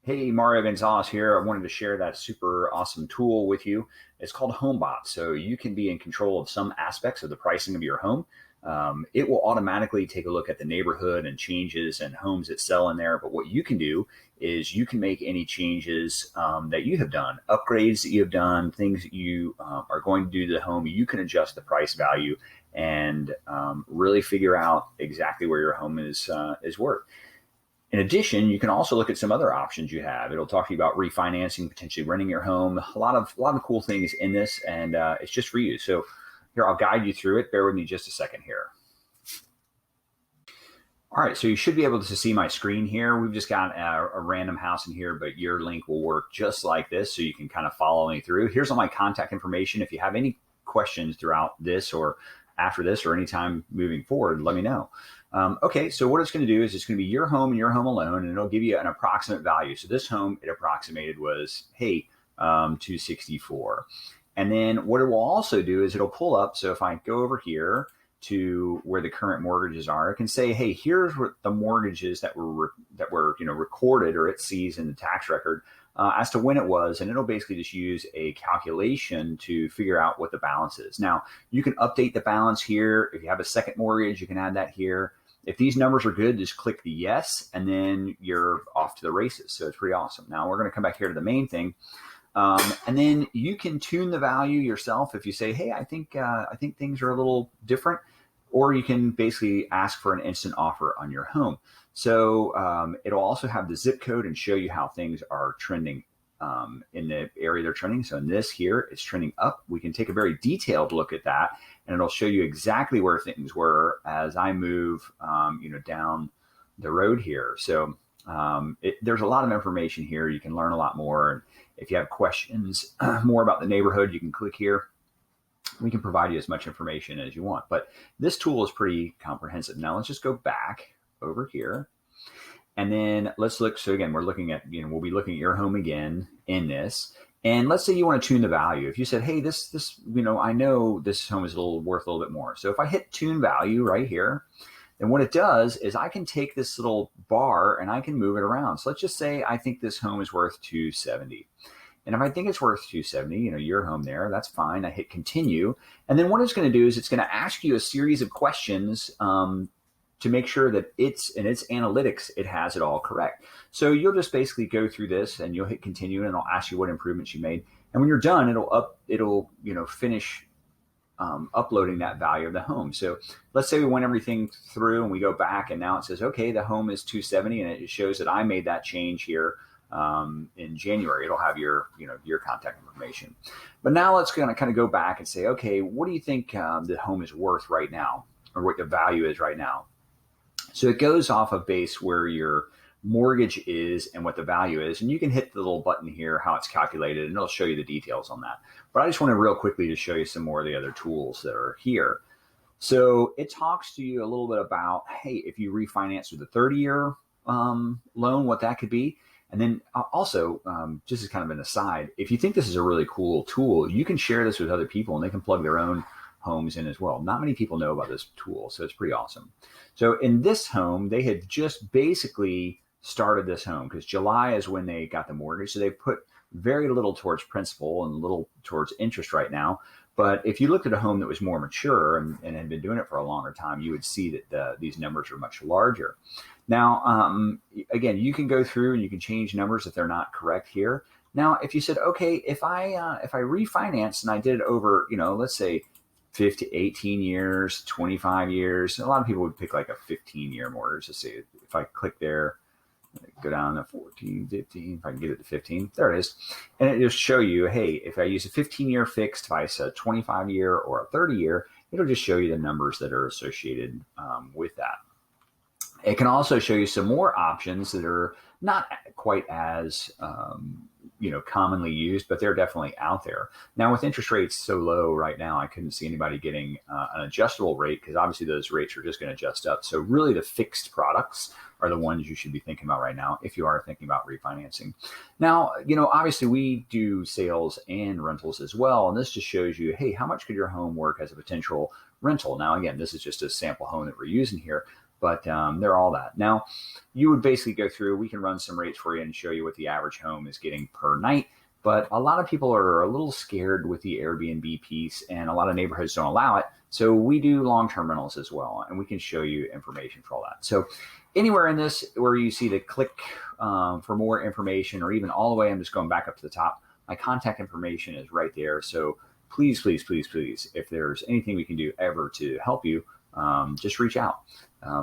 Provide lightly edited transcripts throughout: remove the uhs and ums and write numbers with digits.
Hey, Mario Gonzalez here. I wanted to share that super awesome tool with you. It's called Homebot. So you can be in control of some aspects of the pricing of your home. It will automatically take a look at the neighborhood and changes and homes that sell in there. But what you can do is you can make any changes that you have done, upgrades that you have done, things that you are going to do to the home. You can adjust the price value and really figure out exactly where your home is worth. In addition, you can also look at some other options you have. It'll talk to you about refinancing, potentially renting your home. A lot of cool things in this, and it's just for you. So here, I'll guide you through it. Bear with me just a second here. All right, so you should be able to see my screen here. We've just got a random house in here, but your link will work just like this, so you can kind of follow me through. Here's all my contact information. If you have any questions throughout this or after this or anytime moving forward, let me know. Okay, so what it's going to do is it's going to be your home and your home alone, and it'll give you an approximate value. So this home it approximated was, hey, 264. And then what it will also do is it'll pull up. So if I go over here to where the current mortgages are, it can say, hey, here's what the mortgages that were recorded, or it sees in the tax record as to when it was, and it'll basically just use a calculation to figure out what the balance is. Now, you can update the balance here. If you have a second mortgage, you can add that here. If these numbers are good, just click the yes, and then you're off to the races. So it's pretty awesome. Now we're going to come back here to the main thing. And then you can tune the value yourself. If you say, hey, I think things are a little different, or you can basically ask for an instant offer on your home. So it'll also have the zip code and show you how things are trending in the area they're trending. So in this here, it's trending up. We can take a very detailed look at that, and it'll show you exactly where things were as I move, down the road here. So there's a lot of information here. You can learn a lot more. If you have questions more about the neighborhood, you can click here. We can provide you as much information as you want, but this tool is pretty comprehensive. Now let's just go back over here, and then let's look. So again, we're looking at, we'll be looking at your home again in this. And let's say you want to tune the value. If you said, hey, this, I know this home is worth a little bit more. So if I hit tune value right here, then what it does is I can take this little bar and I can move it around. So let's just say I think this home is worth 270. And if I think it's worth 270, your home there, that's fine. I hit continue. And then what it's going to do is it's going to ask you a series of questions to make sure that in its analytics, it has it all correct. So you'll just basically go through this and you'll hit continue, and it'll ask you what improvements you made. And when you're done, it'll finish uploading that value of the home. So let's say we went everything through and we go back, and now it says, okay, the home is 270, and it shows that I made that change here in January. It'll have your contact information. But now let's kind of go back and say, okay, what do you think the home is worth right now, or what the value is right now? So it goes off of base where your mortgage is and what the value is. And you can hit the little button here, how it's calculated, and it'll show you the details on that. But I just want to real quickly to show you some more of the other tools that are here. So it talks to you a little bit about, hey, if you refinance with a 30-year loan, what that could be. And then also, just as kind of an aside, if you think this is a really cool tool, you can share this with other people and they can plug their own homes in as well. Not many people know about this tool, so it's pretty awesome. So in this home, they had just basically started this home because July is when they got the mortgage. So they put very little towards principal and little towards interest right now. But if you looked at a home that was more mature and had been doing it for a longer time, you would see that these numbers are much larger. Now, again, you can go through and you can change numbers if they're not correct here. Now, if you said, okay, if I refinance and I did it over, let's say 18 years, 25 years, a lot of people would pick like a 15-year mortgage. Let's see, if I click there, go down to 14, 15, if I can get it to 15, there it is. And it just show you, hey, if I use a 15-year fixed, if I use a 25-year or a 30-year, it'll just show you the numbers that are associated with that. It can also show you some more options that are not quite as commonly used, but they're definitely out there. Now, with interest rates so low right now, I couldn't see anybody getting an adjustable rate because obviously those rates are just going to adjust up. So really the fixed products are the ones you should be thinking about right now if you are thinking about refinancing. Now, obviously we do sales and rentals as well. And this just shows you, hey, how much could your home work as a potential rental? Now, again, this is just a sample home that we're using here. but they're all that. Now, you would basically go through, we can run some rates for you and show you what the average home is getting per night. But a lot of people are a little scared with the Airbnb piece, and a lot of neighborhoods don't allow it. So we do long-term rentals as well, and we can show you information for all that. So anywhere in this where you see the click for more information, or even all the way, I'm just going back up to the top, my contact information is right there. So please, please, please, please, if there's anything we can do ever to help you, just reach out.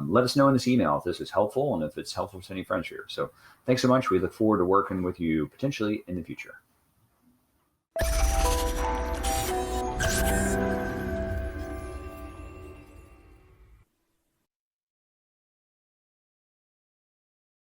Let us know in this email if this is helpful and if it's helpful to any friends here. So thanks so much. We look forward to working with you potentially in the future.